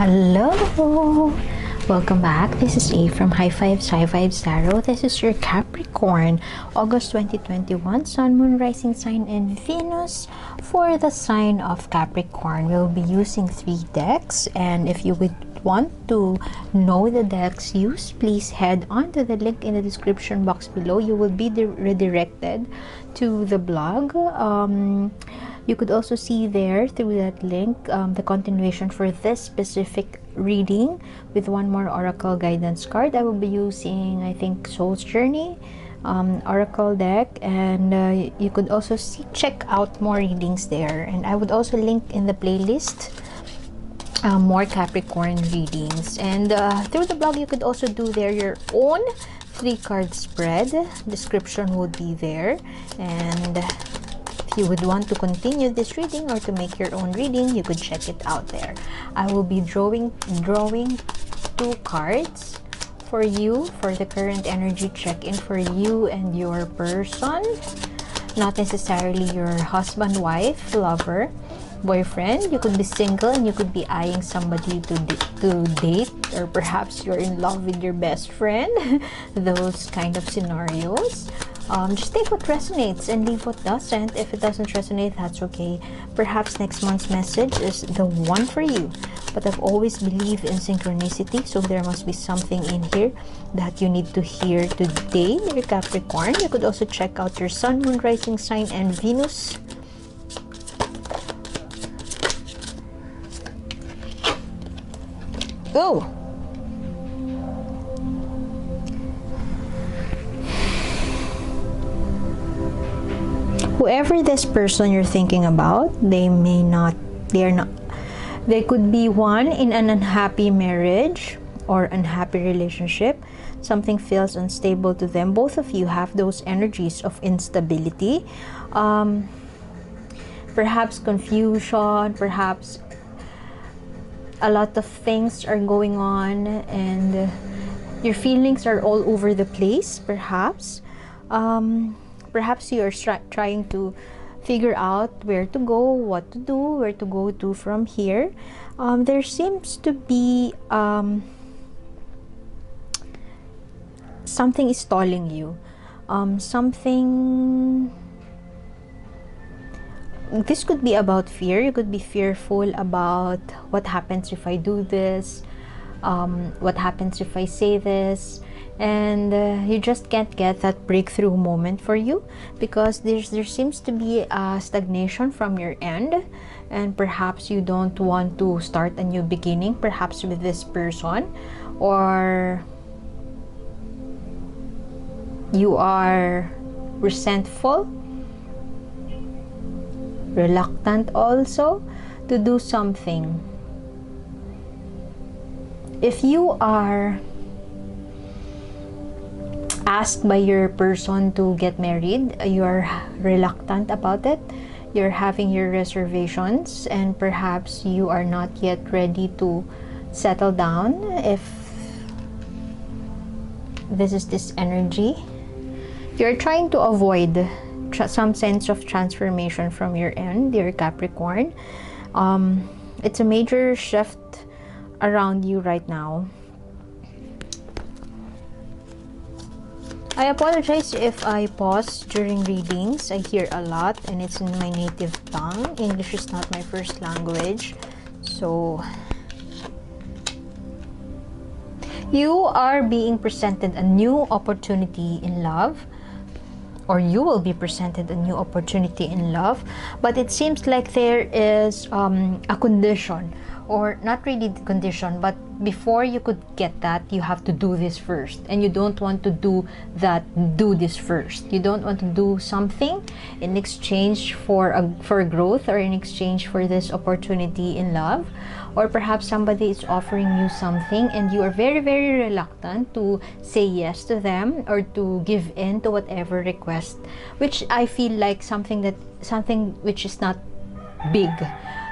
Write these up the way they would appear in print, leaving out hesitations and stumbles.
Hello! Welcome back. This is A from High Fives Tarot. This is your Capricorn, August 2021, Sun, Moon, Rising Sign, and Venus. For the sign of Capricorn, we'll be using 3 decks, and if you would want to know the decks used, please head on to the link in the description box below. You will be redirected to the blog. You could also see there through that link the continuation for this specific reading with one more oracle guidance card. I will be using, I think, Soul's Journey oracle deck, and you could also check out more readings there, and I would also link in the playlist more Capricorn readings. And through the blog, you could also do there your own 3-card spread. Description would be there, and if you would want to continue this reading or to make your own reading, you could check it out there. I will be drawing 2 cards for you for the current energy check-in for you and your person, not necessarily your husband, wife, lover, boyfriend. You could be single and you could be eyeing somebody to date, or perhaps you're in love with your best friend. Those kind of scenarios. Just take what resonates and leave what doesn't. If it doesn't resonate, that's okay. Perhaps next month's message is the one for you. But I've always believed in synchronicity, so there must be something in here that you need to hear today, dear Capricorn. You could also check out your Sun, Moon, Rising Sign, and Venus. Go! Whoever this person you're thinking about, they could be one in an unhappy marriage or unhappy relationship. Something feels unstable to them. Both of you have those energies of instability. Perhaps confusion, perhaps a lot of things are going on, and your feelings are all over the place. Perhaps you are trying to figure out where to go, what to do, where to go to from here. There seems to be something is stalling you. This could be about fear. You could be fearful about what happens if I do this, what happens if I say this, and you just can't get that breakthrough moment for you, because there seems to be a stagnation from your end, and perhaps you don't want to start a new beginning, perhaps with this person, or you are resentful, reluctant also to do something. If you are asked by your person to get married, you're reluctant about it, you're having your reservations, and perhaps you are not yet ready to settle down. If this is this energy, you're trying to avoid some sense of transformation from your end, dear Capricorn. It's a major shift around you right now. I apologize if I pause during readings. I hear a lot and it's in my native tongue. English is not my first language. So you are being presented a new opportunity in love, or you will be presented a new opportunity in love, but it seems like there is a condition, or not really the condition, but before you could get that, you have to do this first, and you don't want to do this first. You don't want to do something in exchange for growth, or in exchange for this opportunity in love, or perhaps somebody is offering you something and you are very, very reluctant to say yes to them or to give in to whatever request, which I feel like something which is not big.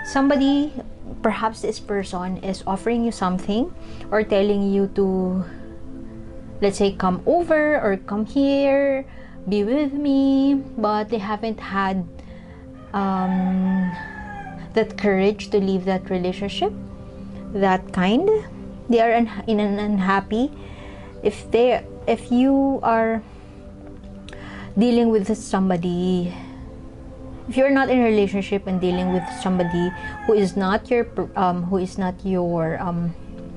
Somebody, perhaps this person is offering you something or telling you to, let's say, come over or come here, be with me, but they haven't had that courage to leave that relationship. that kind. They are in an unhappy. If you are dealing with somebody, if you're not in a relationship and dealing with somebody who is not your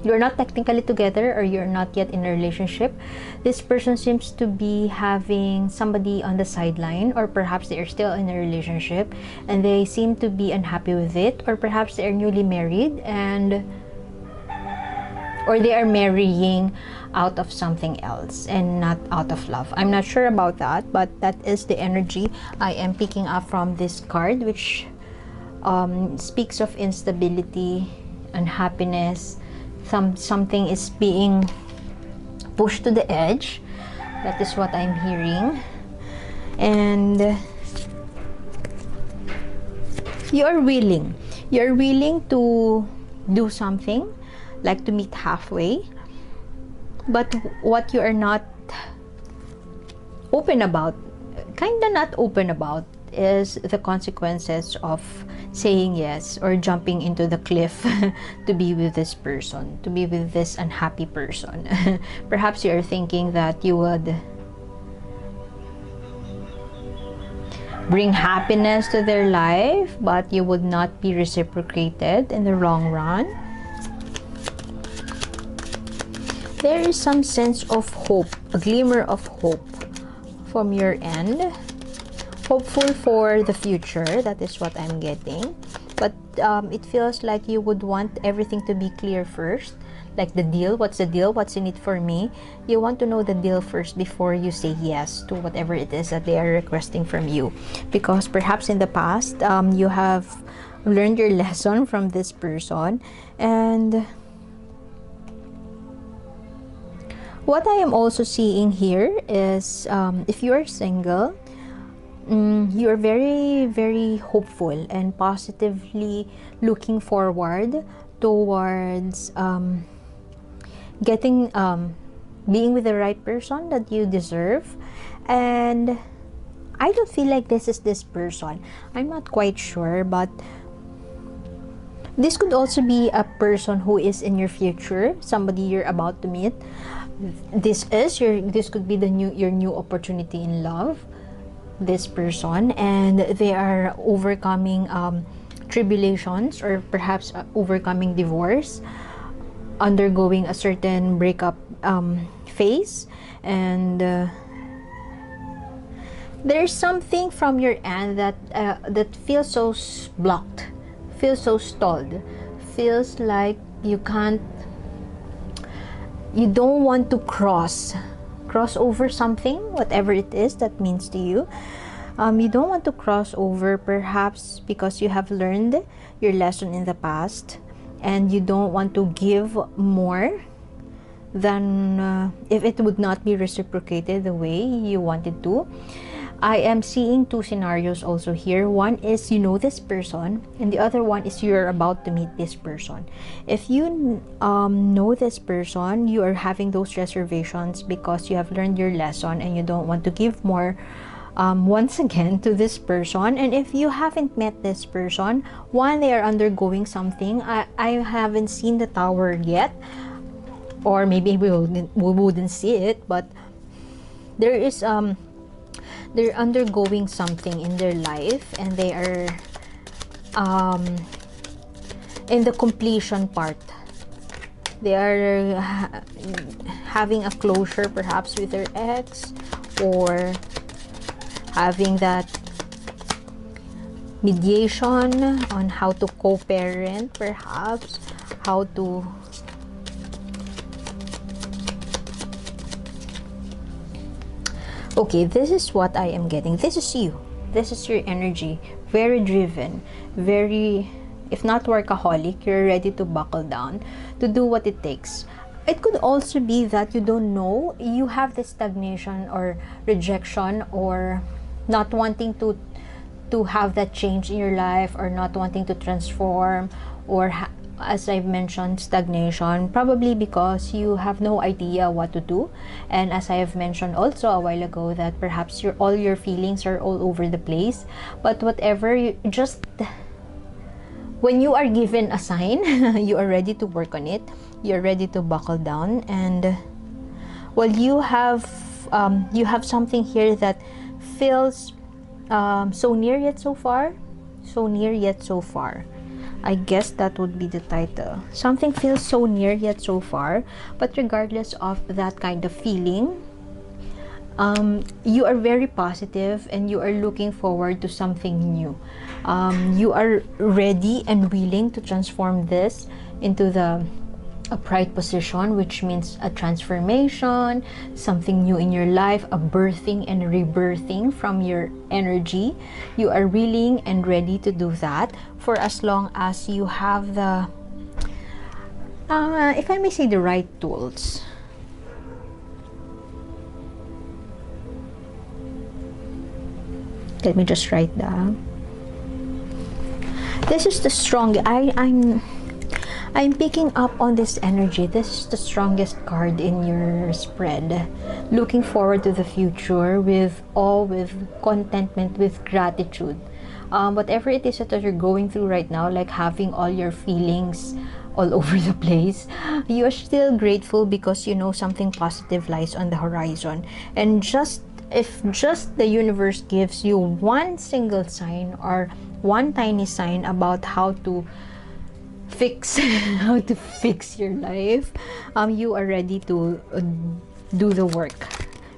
you're not technically together, or you're not yet in a relationship, this person seems to be having somebody on the sideline, or perhaps they are still in a relationship and they seem to be unhappy with it, or perhaps they are newly married or they are marrying out of something else and not out of love. I'm not sure about that, but that is the energy I am picking up from this card, which speaks of instability, unhappiness. Something is being pushed to the edge. That is what I'm hearing. And you're willing to do something, like to meet halfway, but what you are not open about, is the consequences of saying yes or jumping into the cliff to be with this person, to be with this unhappy person. Perhaps you are thinking that you would bring happiness to their life, but you would not be reciprocated in the long run. There is some sense of hope, a glimmer of hope from your end. Hopeful for the future, that is what I'm getting. But it feels like you would want everything to be clear first. Like the deal, what's the deal? What's in it for me? You want to know the deal first before you say yes to whatever it is that they are requesting from you. Because perhaps in the past, you have learned your lesson from this person. And what I am also seeing here is, if you are single, you are very, very hopeful and positively looking forward towards being with the right person that you deserve. And I don't feel like this is this person. I'm not quite sure, but this could also be a person who is in your future, somebody you're about to meet. This could be your new opportunity in love, this person, and they are overcoming tribulations, or perhaps overcoming divorce, undergoing a certain breakup phase. And there's something from your end that feels so blocked, feels so stalled, feels like you don't want to cross over something, whatever it is that means to you. You don't want to cross over, perhaps because you have learned your lesson in the past, and you don't want to give more than if it would not be reciprocated the way you wanted to. I am seeing two scenarios also here. One is you know this person, and the other one is you're about to meet this person. If you know this person, you are having those reservations because you have learned your lesson and you don't want to give more once again to this person. And if you haven't met this person, one, they are undergoing something. I haven't seen the tower yet, or maybe we wouldn't see it, but there is they're undergoing something in their life, and they are in the completion part. They are having a closure perhaps with their ex, or having that mediation on how to co-parent, perhaps how to okay, this is what I am getting. This is you. This is your energy. Very driven. Very, if not workaholic, you're ready to buckle down to do what it takes. It could also be that you don't know. You have this stagnation or rejection, or not wanting to have that change in your life, or not wanting to transform, or as I've mentioned, stagnation, probably because you have no idea what to do. And as I have mentioned also a while ago, that perhaps all your feelings are all over the place. But whatever, you just when you are given a sign, you are ready to work on it. You're ready to buckle down, and well, you have something here that feels so near yet so far. So near yet so far. I guess that would be the title. Something feels so near yet so far, but regardless of that kind of feeling, you are very positive and you are looking forward to something new. You are ready and willing to transform this into the upright position, which means a transformation, something new in your life, a birthing and rebirthing from your energy. You are willing and ready to do that for as long as you have the, if I may say, the right tools. Let me just write down. This is the strong. I'm picking up on this energy. This is the strongest card in your spread. Looking forward to the future with awe, with contentment, with gratitude. Whatever it is that you're going through right now, like having all your feelings all over the place, you are still grateful because you know something positive lies on the horizon. And if just the universe gives you one single sign or one tiny sign about how to fix your life, you are ready to do the work.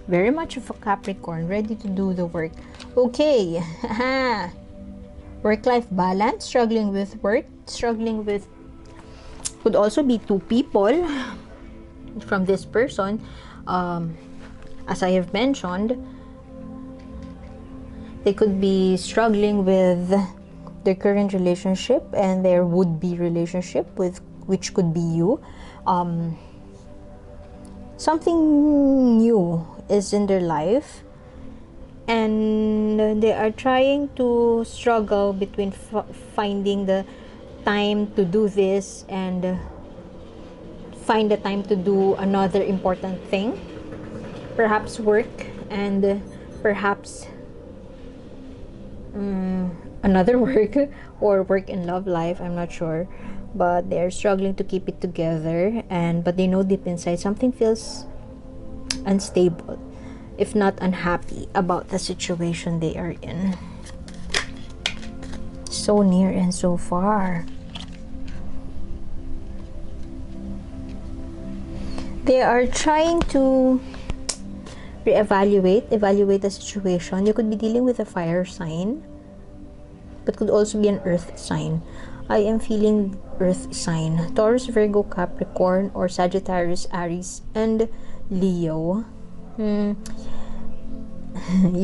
Very much of a Capricorn, ready to do the work. Okay. Work-life balance, struggling with work, struggling with, could also be two people from this person. As I have mentioned, they could be struggling with their current relationship and their would-be relationship, with which could be you. Something new is in their life, and they are trying to struggle between finding the time to do this and find the time to do another important thing, perhaps work, and perhaps another work, or work in love life. I'm not sure, but they're struggling to keep it together, but they know deep inside something feels unstable, if not unhappy, about the situation they are in. So near and so far. They are trying to evaluate the situation. You could be dealing with a fire sign, but could also be an earth sign. I am feeling earth sign. Taurus, Virgo, Capricorn, or Sagittarius, Aries, and Leo. You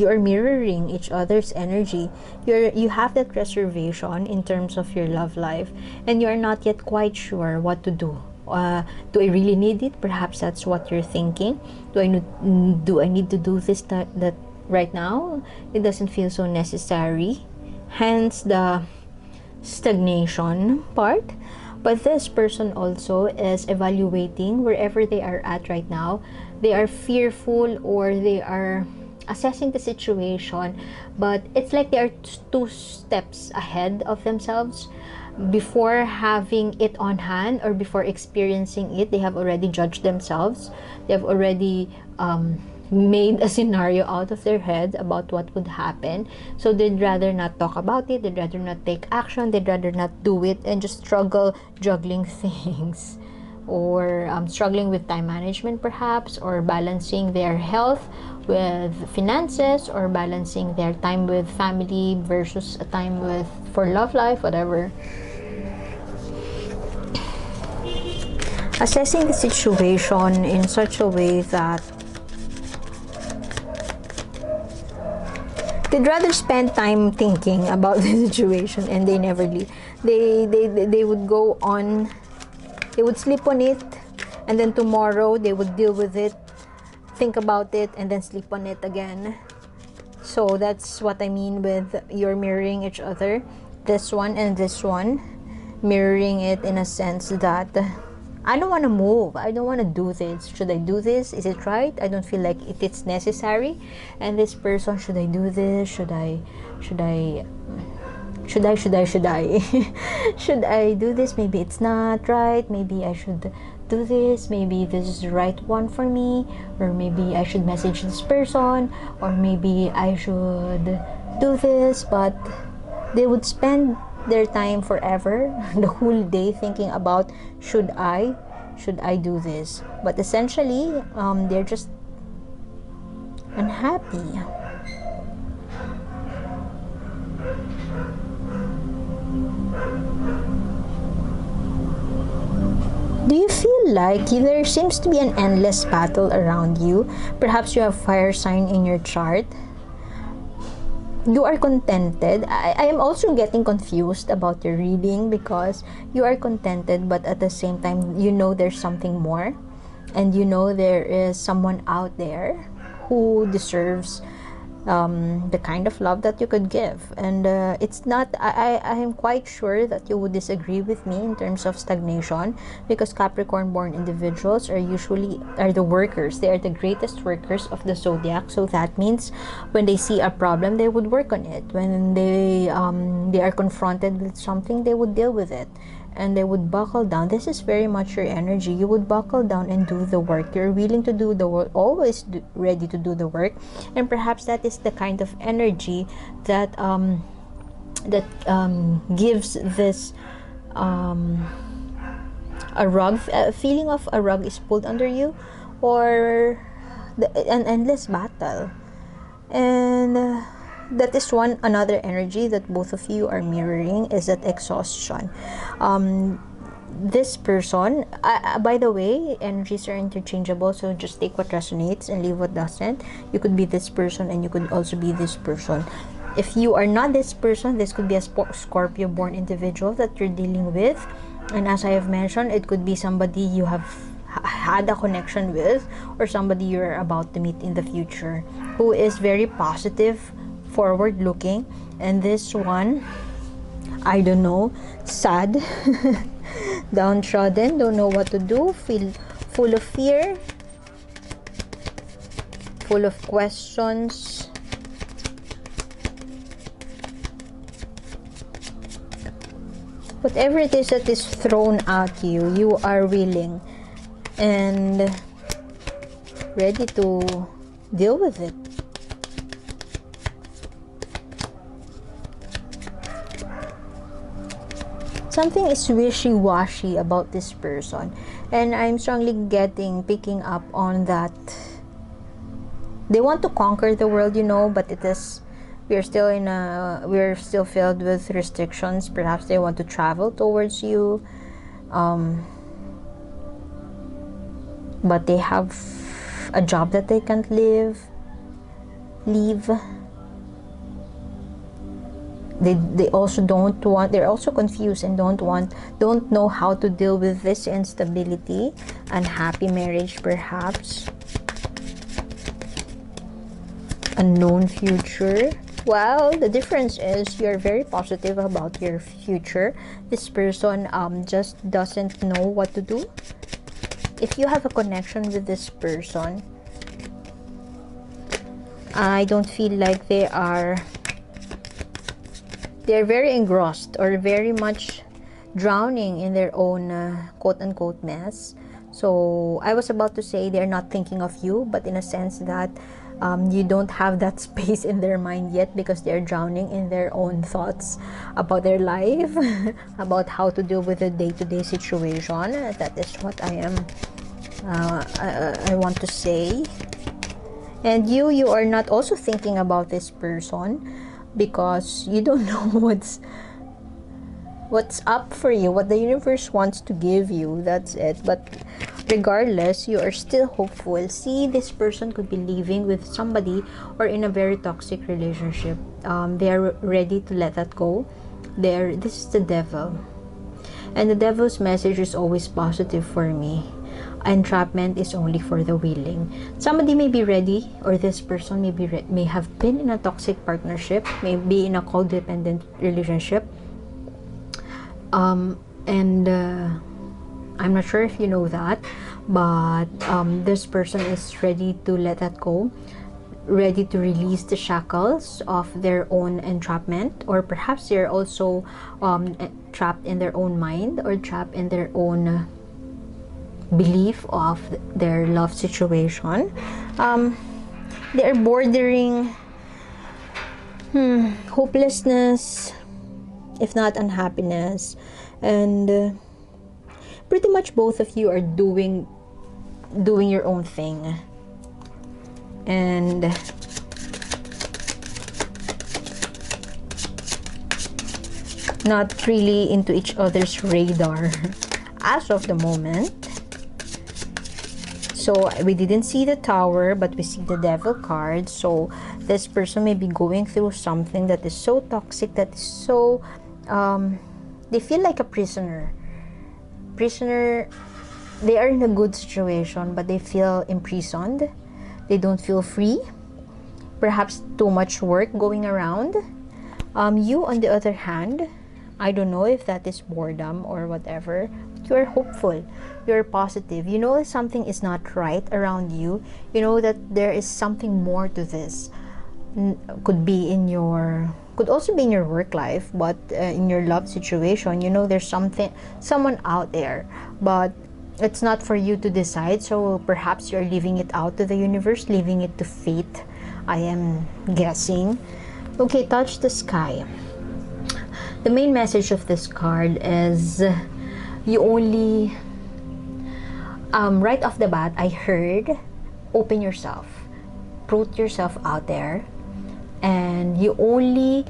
are mirroring each other's energy. You have that reservation in terms of your love life, and you are not yet quite sure what to do. Do I really need it? Perhaps that's what you're thinking. Do I need to do this that right now? It doesn't feel so necessary. Hence the stagnation part. But this person also is evaluating wherever they are at right now. They are fearful, or they are assessing the situation, but it's like they are two steps ahead of themselves. Before having it on hand or before experiencing it, they have already judged themselves. They have already made a scenario out of their head about what would happen. So they'd rather not talk about it, they'd rather not take action, they'd rather not do it, and just struggle juggling things, or struggling with time management perhaps, or balancing their health with finances, or balancing their time with family versus a time with for love life, whatever. Assessing the situation in such a way that they'd rather spend time thinking about the situation, and they never leave. They would go on, they would sleep on it, and then tomorrow they would deal with it, think about it, and then sleep on it again. So that's what I mean with you're mirroring each other, this one and this one, mirroring it in a sense that I don't want to move, I don't want to do this. Should I do this? Is it right? I don't feel like it's necessary. And this person, should I do this? Should I should I should I do this? Maybe it's not right. Maybe I should do this. Maybe this is the right one for me, or maybe I should message this person, or maybe I should do this. But they would spend their time forever the whole day thinking about should I do this. But essentially they're just unhappy. Do you feel like there seems to be an endless battle around you? Perhaps you have fire sign in your chart. You are contented. I am also getting confused about your reading, because you are contented, but at the same time you know there's something more, and you know there is someone out there who deserves the kind of love that you could give. And it's not, I am quite sure that you would disagree with me in terms of stagnation, because Capricorn born individuals are the workers. They are the greatest workers of the zodiac. So that means when they see a problem, they would work on it. When they are confronted with something, they would deal with it, and they would buckle down. This is very much your energy. You would buckle down and do the work. You're willing to do the work, always ready to do the work. And perhaps that is the kind of energy that gives this a feeling of a rug is pulled under you, or an endless battle. And that is another energy that both of you are mirroring, is that exhaustion. This person, by the way, energies are interchangeable, so just take what resonates and leave what doesn't. You could be this person, and you could also be this person. If you are not this person, this could be a Scorpio born individual that you're dealing with. And as I have mentioned, it could be somebody you have had a connection with, or somebody you're about to meet in the future, who is very positive, forward looking. And this one, I don't know, sad, downtrodden, don't know what to do, feel full of fear, full of questions. Whatever it is that is thrown at you, you are willing and ready to deal with it. Something is wishy-washy about this person, and I'm strongly picking up on that. They want to conquer the world, but we're still filled with restrictions. Perhaps they want to travel towards you, but they have a job that they can't leave. They also don't want, they're also confused and don't know how to deal with this instability. Unhappy marriage, perhaps. Unknown future. Well, the difference is you're very positive about your future. This person just doesn't know what to do. If you have a connection with this person, I don't feel like they're very engrossed or very much drowning in their own quote-unquote mess. So I was about to say they're not thinking of you, but in a sense that you don't have that space in their mind yet, because they're drowning in their own thoughts about their life, about how to deal with the day-to-day situation. That is what I want to say. And you are not also thinking about this person, because you don't know what's up for you, what the universe wants to give you. That's it. But regardless, you are still hopeful. See, this person could be living with somebody or in a very toxic relationship. They are ready to let that go. This is the devil, and the devil's message is always positive for me. Entrapment is only for the willing. Somebody may be ready, or this person may have been in a toxic partnership, may be in a codependent relationship, and I'm not sure if you know that, but this person is ready to let that go. ready to release the shackles of their own entrapment, or perhaps they're also trapped in their own mind, or trapped in their own belief of their love situation. They're bordering hopelessness, if not unhappiness, and pretty much both of you are doing your own thing, and not really into each other's radar as of the moment. So we didn't see the Tower, but we see the Devil card. So this person may be going through something that is so toxic, that is so they feel like a prisoner. They are in a good situation, but they feel imprisoned. They don't feel free. Perhaps too much work going around. You, on the other hand, I don't know if that is boredom or whatever. You are hopeful. You're positive. You know something is not right around you. You know that there is something more to this. Could also be in your work life, but in your love situation, you know there's someone out there, but it's not for you to decide. So perhaps you're leaving it out to the universe, leaving it to fate, I am guessing. Okay, touch the sky. The main message of this card is you only right off the bat, I heard open yourself, put yourself out there, and you only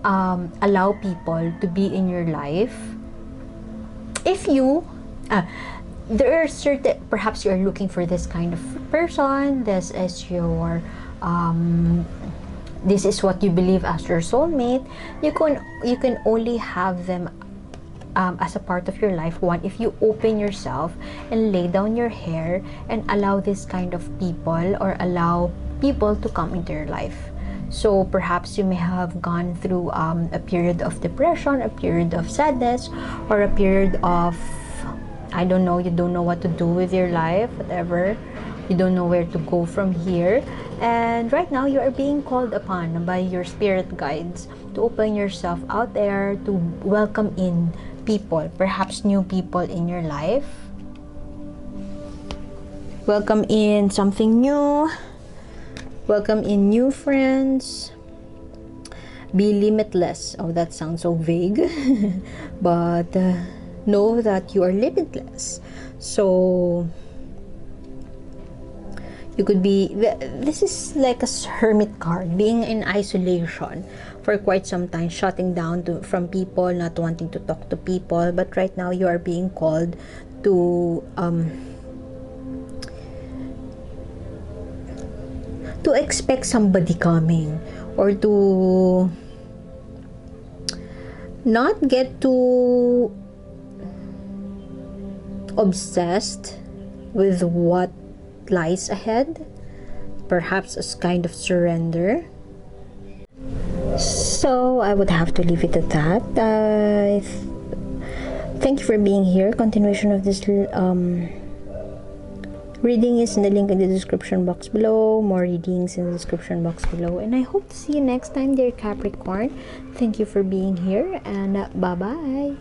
allow people to be in your life if you there are certain, perhaps you're looking for this kind of person, this is your this is what you believe as your soulmate. You can only have them as a part of your life, one, if you open yourself and lay down your hair and allow this kind of people, or allow people to come into your life. So perhaps you may have gone through a period of depression, a period of sadness, or a period of, I don't know, you don't know what to do with your life, whatever. You don't know where to go from here. And right now you are being called upon by your spirit guides to open yourself out there, to welcome in people, perhaps new people in your life. Welcome in something new. Welcome in new friends. Be limitless. Oh, that sounds so vague. But know that you are limitless. So you could be, this is like a hermit card, being in isolation for quite some time, shutting down from people, not wanting to talk to people. But right now you are being called to expect somebody coming, or to not get too obsessed with what lies ahead. Perhaps a kind of surrender. So I would have to leave it at that. Thank you for being here. Continuation of this reading is in the link in the description box below. More readings in the description box below. And I hope to see you next time, dear Capricorn. Thank you for being here, and bye-bye.